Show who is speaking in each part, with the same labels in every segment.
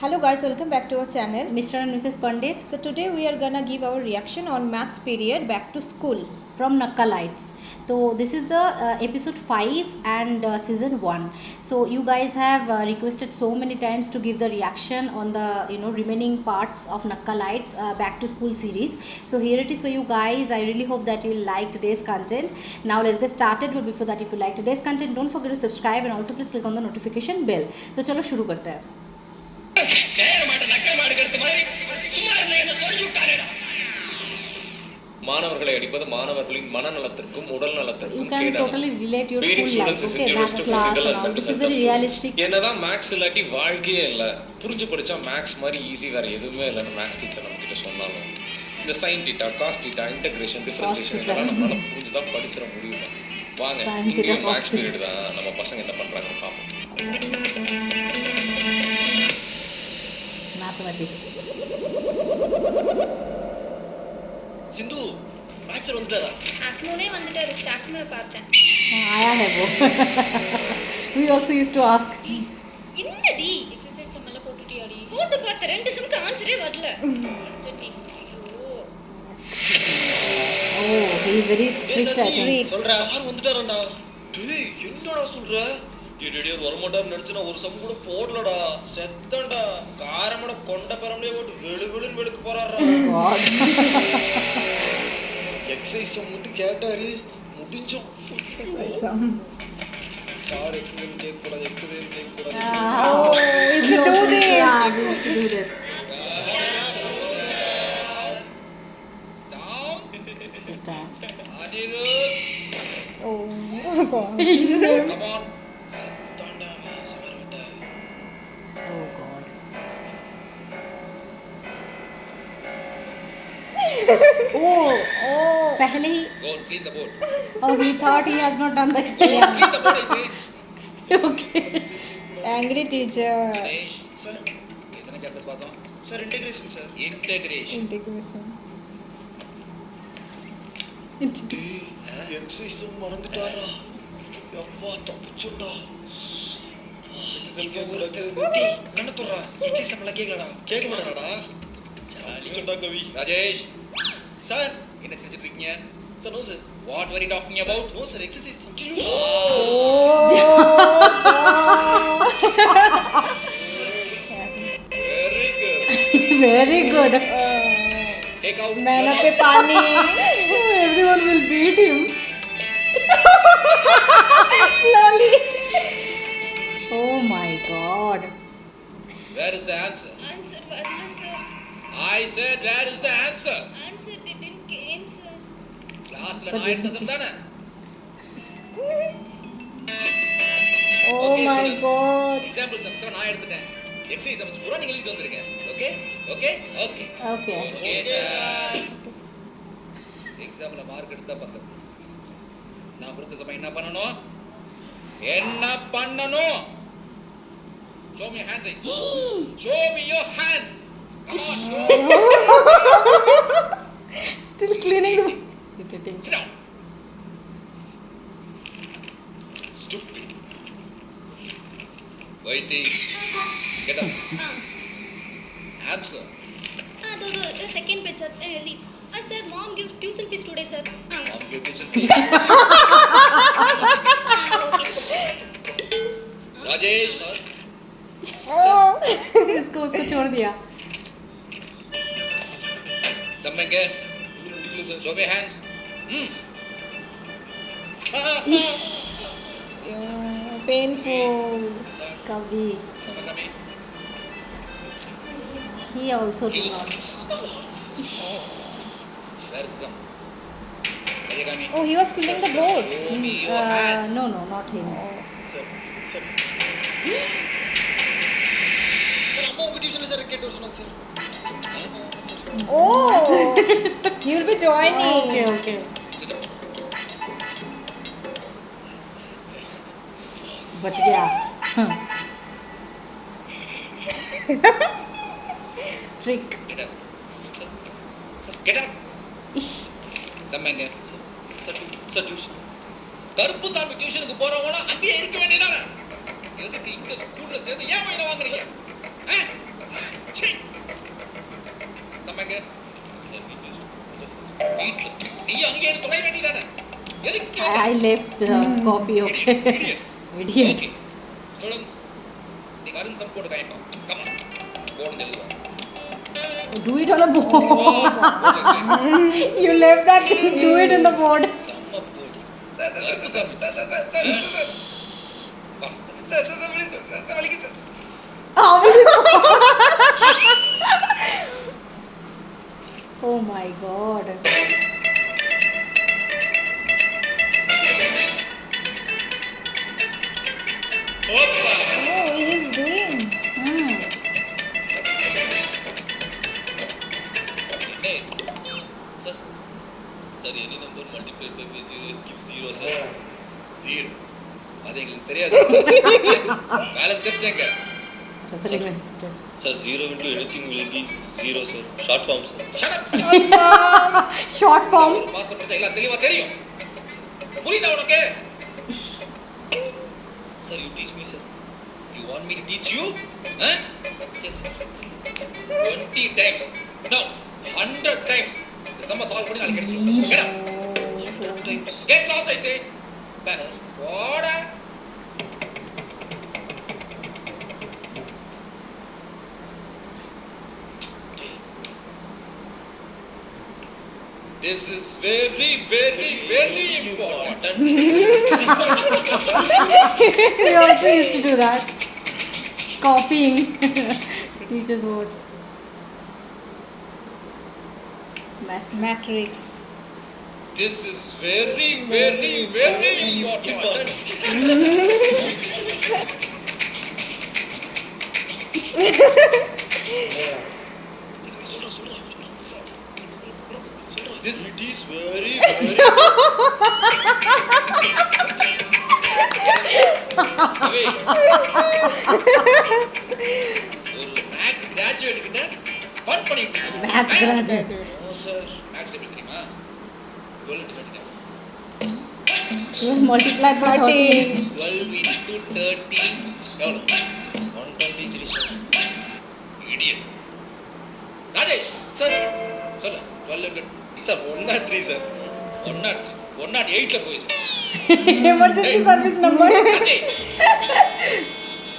Speaker 1: Hello guys, welcome back to our channel Mr. and Mrs. Pandit. So today we are gonna give our reaction on maths period back to school from Nakkalites. So this is the episode 5 and season 1. So you guys have requested so many times to give the reaction on the remaining parts of Nakkalites back to school series. So here it is for you guys. I really hope that you like today's content. Now let's get started, but before that, if you like today's content, don't forget to subscribe and also please click on the notification bell. So चलो शुरू करते हैं.
Speaker 2: மாணவர்களை அடிப்பது மாணவர்களின் மனநலத்திற்கும் உடல் நலத்திற்கும்
Speaker 1: You can totally relate your school life. Okay, math class and all. This is very realistic.
Speaker 2: என்னதான் maths இல்லாட்டி வாழ்க்கையே இல்ல. புரிஞ்சு படிச்சா மேக்ஸ் மாதிரி ஈஸி வேற எதுவுமே இல்லைன்னு மேக்ஸ் டீச்சர் நம்ம கிட்ட சொன்னாலும் இந்த sine theta cos theta integration differentiation இதெல்லாம் நம்மளால புரிஞ்சுதான் படிச்சிட முடியும். வாங்க இங்கே மேக்ஸ் பீரியட் தான் நம்ம பசங்க என்ன பண்றாங்கன்னு பார்ப்போம்.
Speaker 1: Mathematics.
Speaker 3: சிந்து மேக்ஸர் வந்துட்டாரா?
Speaker 4: ஆஃப்டர்நூனே வந்துட்டாரு. ஸ்டாஃப் ரூம்ல பார்த்தேன்.
Speaker 1: आया है वो. We also used to ask.
Speaker 4: என்னடி எக்சர்சைஸ் எல்லாம் போட்டுட்டியாடி? போட்டு பார்த்த ரெண்டு சம்க்கு ஆன்சரே வரல. அஞ்சடி.
Speaker 1: Oh, he is very strict. I think.
Speaker 3: சொல்றா சார் வந்துட்டாரடா. டேய் என்னடா சொல்ற? டேய் வர மாட்டார் நடிச்சனா ஒரு சம் கூட போடலடா. செத்தண்டா. காரமட கொண்ட பரம்பளே ஓட்டு வெளுவெளுன்னு வெளுக்கு போறாரா. எக்ஸைஸ் மட்டும் கேட்டாரு முடிஞ்சோம்.
Speaker 1: Exercise.
Speaker 3: சார் எக்ஸைஸ் கேட்க கூடாது எக்ஸைஸ் கேட்க கூடாது.
Speaker 1: Oh, we should do this. Yeah, we have to do this. Sit down. Oh God.
Speaker 3: Come on. செத்தண்டா சார் விட்ட.
Speaker 1: Oh God. Oh. पहले ही.
Speaker 3: Go clean the board.
Speaker 1: Oh, he thought he has not done that.
Speaker 3: Go clean the board I say.
Speaker 1: Okay. Angry teacher.
Speaker 3: Ganesh sir कितने chapter பார்த்தோம்? Sir integration sir. Integration. Exercise மறந்துட்டாரா? யப்பா தப்பிச்சுடா. கண்ணு துறா exercise நம்மள கேக்கலடா. கேட்க மாட்டாடா. ஜாலி சொன்னா கவி. Rajesh sir என்ன செஞ்சிட்டு இருக்கீங்க? Sir no sir. What were you talking about? No sir exercise continue.
Speaker 1: Very good.
Speaker 3: Take out.
Speaker 1: मैना पे पानी. Everyone will beat him. Slowly. Oh my God.
Speaker 3: Where is the answer?
Speaker 4: Answer வரல sir.
Speaker 3: I said where is the answer?
Speaker 4: Answer didn't came sir.
Speaker 3: கிளாஸ்ல நான் எடுத்த some தானே?
Speaker 1: Oh
Speaker 3: Okay,
Speaker 1: my
Speaker 3: students.
Speaker 1: God.
Speaker 3: Example sums நான் எடுத்துட்டேன். Exercise sums பூரா நீங்க எழுதிட்டு வந்திருங்க. Okay? Okay? Okay.
Speaker 1: Okay.
Speaker 3: Okay sir. எக்ஸாம்ல மார்க் எடுத்தா பத்தது. நான் கொடுத்த சமயம் என்ன பண்ணனும்? என்ன பண்ணனும்? Show me your hands, guys. Show me your hands. Come on.
Speaker 1: Still cleaning the.
Speaker 3: Sit down. Stupid. Waiting. Get up. Answer.
Speaker 4: அது செகண்ட் பேஜ் சார். எழுதி. சார் மாம் gives tuition fees today sir.
Speaker 3: Mom, give tuition fees. Rajesh sir.
Speaker 1: इसको छोड़ दिया.
Speaker 3: सब में क्या? Show me hands.
Speaker 1: Painful. Kavi.
Speaker 3: Sama kami.
Speaker 1: He also did not.
Speaker 3: Where is some? Where kami?
Speaker 1: Oh, he was cleaning the board.
Speaker 3: Show me your hands.
Speaker 1: No, not him.
Speaker 3: Sir, sir. Sir, amma unga tuition sir ke tuition sir.
Speaker 1: Oh, he will be joining. Okay.
Speaker 3: Sit down.
Speaker 1: बच गया. Trick.
Speaker 3: Get up. Sir, get up.
Speaker 1: Ish.
Speaker 3: Some में क्या? Sir, tuition. கருப்பு சாமி டியூஷனுக்கு போறவங்க அங்கேயே இருக்க வேண்டியதானே? எதுக்கு இங்க ஸ்கூல்ல சேர்ந்து ஏன் வயிறு வாங்குறீங்க?
Speaker 1: I left the copy. Okay. Idiot.
Speaker 3: Okay. Students, நீ கரண்ட் சம் போட்டு கையப்பா. Come on. போடுங்க எழுதுவா.
Speaker 1: Do it on the board. You left that. Do it in the board.
Speaker 3: செம்ம போடு. சார் வலிக்குது sir.
Speaker 1: Oh my god.
Speaker 3: ஓப்பா.
Speaker 1: Oh, he is doing.
Speaker 3: Sir, sir, any number multiplied by 0 is gives 0, sir. 0. அது எங்களுக்கு தெரியாது. வேலை steps எங்க?
Speaker 1: Steps.
Speaker 3: Sir, 0 into anything will be 0, sir. Short form, sir. Shut up.
Speaker 1: Short form.
Speaker 3: ஒரு master படிச்சா எல்லாம் தெளிவா தெரியும். புரியுதா உனக்கு? Sir, you teach me, sir. You want me to teach you? Huh? Yes, sir. 20 times. No, 100 times. இந்த சம்ம solve பண்ணி நாளைக்கு எடுத்துரும். Get up. 100 times. Get lost, I say. Back. What? This is very, very, very important.
Speaker 1: We also used to do that. Copying teachers' words. Matrix.
Speaker 3: This is very, very, very important. This is very, very. ஒரு maths graduate கிட்ட fun பண்ணிட்டு
Speaker 1: Math graduate.
Speaker 3: ஓ sir maths எப்படி தெரியுமா 12 into 13
Speaker 1: You multiplied by 13.
Speaker 3: 12 into 13 எவ்வளோ 123 sir idiot Rajesh sir சொல்லு 12 into sir 103 sir 103 108ல போயிருக்கு
Speaker 1: Emergency service number.
Speaker 3: Sanjay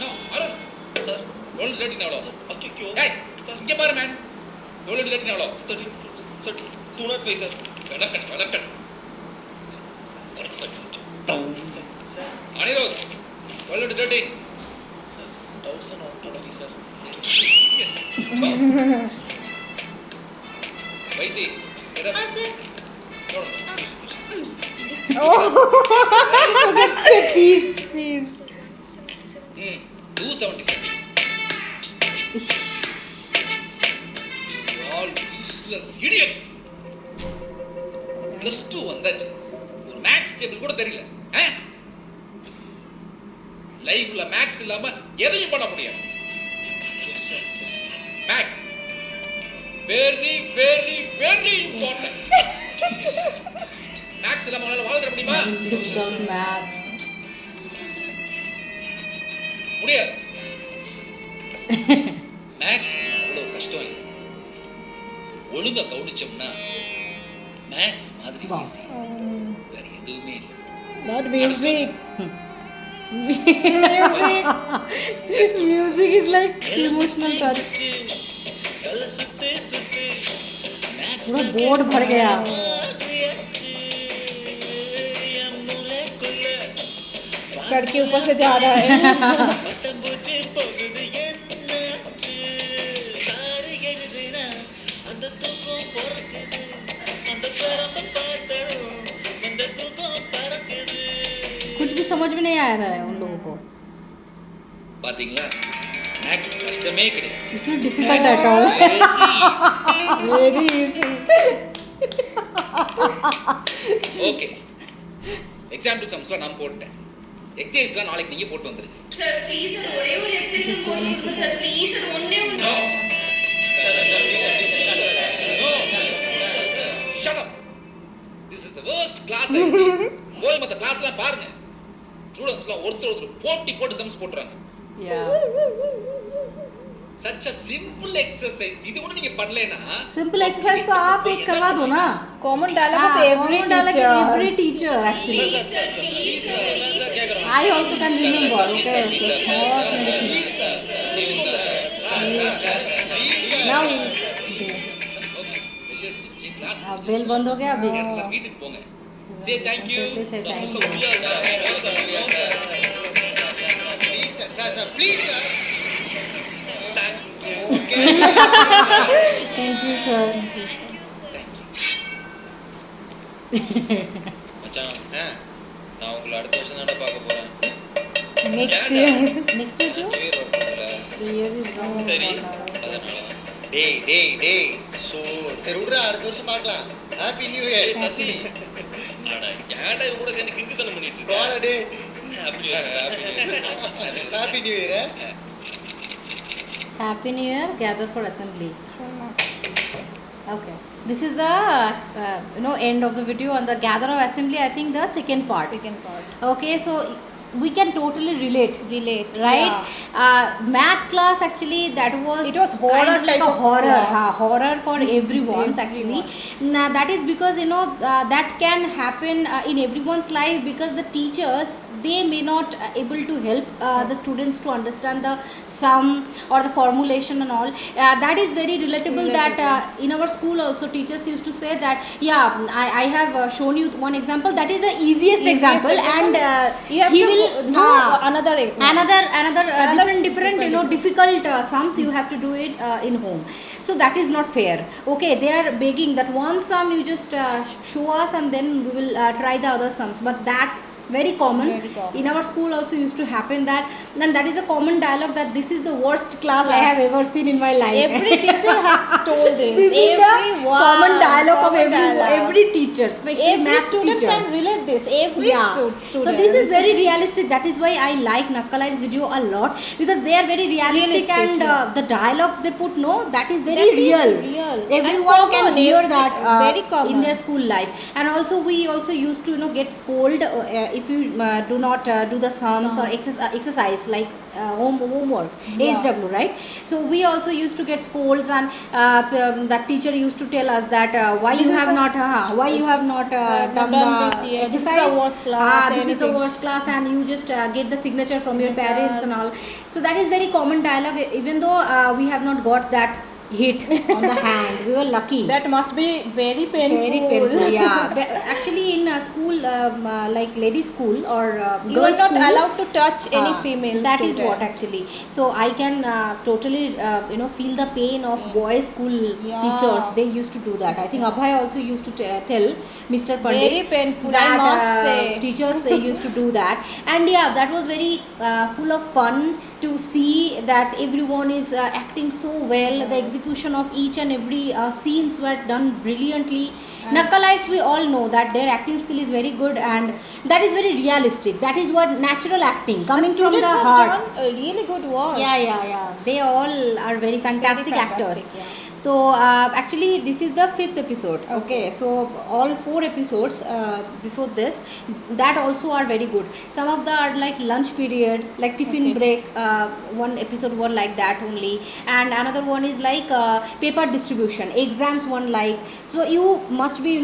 Speaker 3: no Arun sir 12 into 13 எவ்வளோ sir அச்சோ ஏய் இங்க பாரு மேன் 12 into 13 எவ்வளோ 13 சார் 205 சார் வணக்கம் அனிரோத் 12 into 13 1003 சார் வைத்தி எடா
Speaker 4: sir
Speaker 1: Please.
Speaker 3: 277 all useless idiots +2 வந்தாச்சு ஒரு மேக்ஸ் டேபிள் கூட தெரியல லைஃப்ல மேக்ஸ் இல்லாம எதையும் பண்ண முடியாது maths very very very important maths இல்லாம உங்களால வாழ முடியுமா
Speaker 1: Without math.
Speaker 3: முடியாது மேக்ஸ் அவ்வளவு கஷ்டம் இல்லை ஒழுங்கா கவனிச்சோம்னா மேக்ஸ் மாதிரி ஈஸி வேற எதுவுமே இல்லை
Speaker 1: Not music. This music is like emotional touch. पूरा बोर्ड भर गया.
Speaker 5: सर के ऊपर से जा रहा है.
Speaker 1: कुछ भी समझ में नहीं आ रहा है उन लोगों को.
Speaker 3: பாத்தீங்களா மேக்ஸ் கஷ்டமே கிடையாது
Speaker 1: It's not difficult at all.
Speaker 5: Very easy.
Speaker 3: Okay example சம்ஸ்லாம் நான் போட்டேன் எக்ஸசைஸ்லாம் நாளைக்கு நீங்க போட்டு வந்துருங்க
Speaker 4: சார் ப்ளீஸ் சார் ஒரே ஒரு எக்ஸசைஸ் போடுங்க சார் ப்ளீஸ் சார் ஒண்ணே ஒண்ணு
Speaker 3: no shut up this is the worst class I've seen போய் மத்த கிளாஸ்லாம் பாருங்க ஸ்டூடண்ட்ஸ்லாம் ஒருத்தர் போட்டி போட்டு சம்ஸ் போடுறாங்க
Speaker 1: Yeah.
Speaker 3: such a simple exercise. இது கூட நீங்க பண்ணலைனா
Speaker 1: सिंपल एक्सरसाइज तो आप एक करवा दो ना.
Speaker 5: Common dialogue of every
Speaker 1: common dialogue
Speaker 5: teacher.
Speaker 1: of every teacher actually.
Speaker 3: क्या करो
Speaker 1: I also can remember. Okay. Now
Speaker 3: class
Speaker 1: bell बंद हो गया अभी.
Speaker 3: வீட்டுக்கு போங்க. Say thank you.
Speaker 1: Say thank you.
Speaker 3: Please sir.
Speaker 1: Thank you sir.
Speaker 3: மச்சான் நான் உங்களை அடுத்த வருஷம் தான்டா பார்க்க போறேன்.
Speaker 5: Next year.
Speaker 1: Next year
Speaker 3: new year வரதுல
Speaker 1: year is wrong.
Speaker 3: சரி அதனால தான். டேய் சோ சரி விடுறா அடுத்த வருஷம் பார்க்கலாம். Happy new year Sasi. அட ஏன்டா இவங்க கூட சேர்ந்து கிறுக்குத்தனம் பண்ணிட்டு இருக்க? போடா டேய். Happy new year. Happy new year.
Speaker 1: Happy New Year. Gather for assembly. Okay. This is the end of the video on the gather of assembly. I think the second part.
Speaker 5: Second part.
Speaker 1: Okay, so we can totally relate, right? Math class actually that was
Speaker 5: It was horror
Speaker 1: kind of like
Speaker 5: type
Speaker 1: a
Speaker 5: of
Speaker 1: horror,
Speaker 5: class.
Speaker 1: horror for everyone's actually. Now, that is because that can happen in everyone's life because the teachers they may not able to help the students to understand the sum or the formulation and all. That is very relatable. That in our school also teachers used to say that I have shown you one example that is the easiest example and
Speaker 5: You have
Speaker 1: he
Speaker 5: to
Speaker 1: will
Speaker 5: do another different difficult sums you have to do it in home. So that is not fair. Okay, they are begging that one sum you just show us and then we will try the other sums, but that very common. In our school also used to happen that, and that is a common dialogue that this is the worst class I have ever seen in my life. Every teacher has told this.
Speaker 1: This is the common dialogue of
Speaker 5: dialogue.
Speaker 1: every teacher, especially
Speaker 5: Every
Speaker 1: math
Speaker 5: student
Speaker 1: teacher.
Speaker 5: can relate this. Every student.
Speaker 1: So this is very realistic. That is why I like Nakkalites video a lot because they are very realistic and the dialogues they put that is very
Speaker 5: That is
Speaker 1: real.
Speaker 5: real.
Speaker 1: Everyone
Speaker 5: And
Speaker 1: can
Speaker 5: common,
Speaker 1: hear that
Speaker 5: very common.
Speaker 1: in their school life. And also we also used to get scolded if you do not do the sums or exercise like homework, HW, right? So we also used to get scolds and that teacher used to tell us that why you have not done the
Speaker 5: this, yes. This is
Speaker 1: exercise.
Speaker 5: the worst class,
Speaker 1: This is the
Speaker 5: anything.
Speaker 1: worst class and you just get the signature from your parents and all. So that is very common dialogue even though we have not got that hit on the hand. We were lucky.
Speaker 5: That must be very painful.
Speaker 1: Very painful, yeah. Actually, in school, like ladies' school or
Speaker 5: You
Speaker 1: girls'
Speaker 5: are not
Speaker 1: school,
Speaker 5: allowed to touch any female
Speaker 1: That is
Speaker 5: student.
Speaker 1: what actually. So I can totally, feel the pain of boys' school teachers. They used to do that. I think Abhay also used to tell Mr. Pandit
Speaker 5: Very painful, I
Speaker 1: that
Speaker 5: must say.
Speaker 1: teachers used to do that. And that was very full of fun to see that everyone is acting so well. The execution of each and every scenes were done brilliantly. Nakkalites, we all know that their acting skill is very good and that is very realistic. That is what natural acting coming from the
Speaker 5: Students
Speaker 1: heart.
Speaker 5: have done a really good work.
Speaker 1: Yeah. They all are very fantastic actors.
Speaker 5: yeah.
Speaker 1: So actually this is the 5th episode. Okay, so all 4 episodes before this that also are very good. Some of the are like lunch period, like tiffin break. One episode were like that only, and another one is like paper distribution, exams one like. So you must be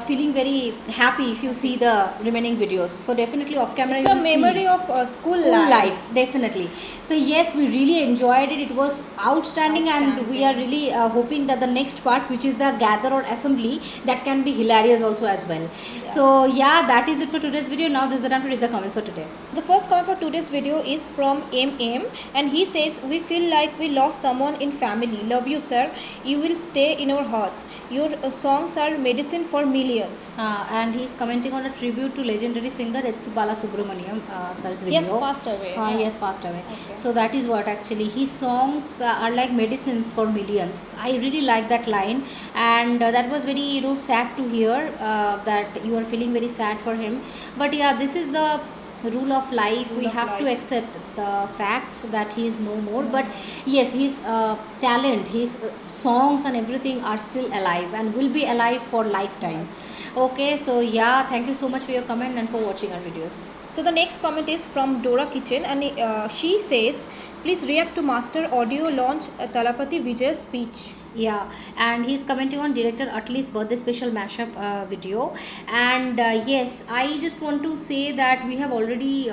Speaker 1: feeling very happy if you see the remaining videos. So definitely off camera
Speaker 5: It's
Speaker 1: you
Speaker 5: a
Speaker 1: will
Speaker 5: memory
Speaker 1: see.
Speaker 5: of school
Speaker 1: Life definitely. So yes, we really enjoyed it. It was outstanding. And we are really hoping that the next part, which is the gather or assembly, that can be hilarious also as well. So that is it for today's video. Now this is the time to read the comments for today.
Speaker 5: The first comment for today's video is from MM and he says, we feel like we lost someone in family. Love you, sir. You will stay in our hearts. Your songs are medicine for millions.
Speaker 1: And he is commenting on a tribute to legendary singer SP Balasubramaniam sir's video.
Speaker 5: Yes, passed away.
Speaker 1: He has passed away. So that is what actually his songs are like medicines for millions. I really like that line, and that was very sad to hear that you are feeling very sad for him. But this is the rule of life. We have to accept the fact that he is no more, but yes, his talent, his songs and everything are still alive and will be alive for lifetime.
Speaker 5: Okay, so yeah, thank you so much for your comment and for watching our videos.
Speaker 1: So the next comment is from Dora Kitchen, and she says, please react to Master Audio launch Talapati Vijay's speech.
Speaker 5: Yeah, and he's commenting on director Atli's birthday special mashup video. And yes, I just want to say that we have already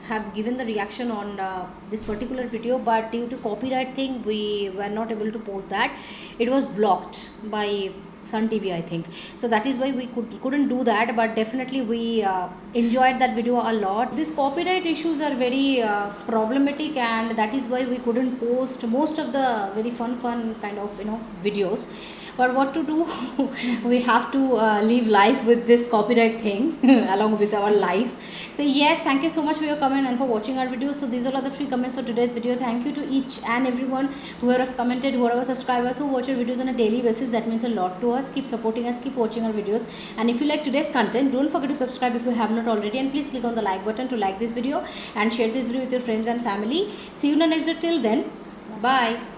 Speaker 5: have given the reaction on this particular video, but due to copyright thing, we were not able to post that. It was blocked by Sun TV, I think. So that is why we couldn't do that. But definitely we enjoyed that video a lot. These copyright issues are very problematic, and that is why we couldn't post most of the very fun kind of videos. But what to do? We have to live life with this copyright thing along with our life. So yes, thank you so much for your comment and for watching our video. So these are all the 3 comments for today's video. Thank you to each and everyone who have commented, who are our subscribers, who watch our videos on a daily basis. That means a lot to us. Keep supporting us, keep watching our videos. And if you like today's content, don't forget to subscribe if you have not already, and please click on the like button to like this video and share this video with your friends and family. See you in the next video. Till then, bye.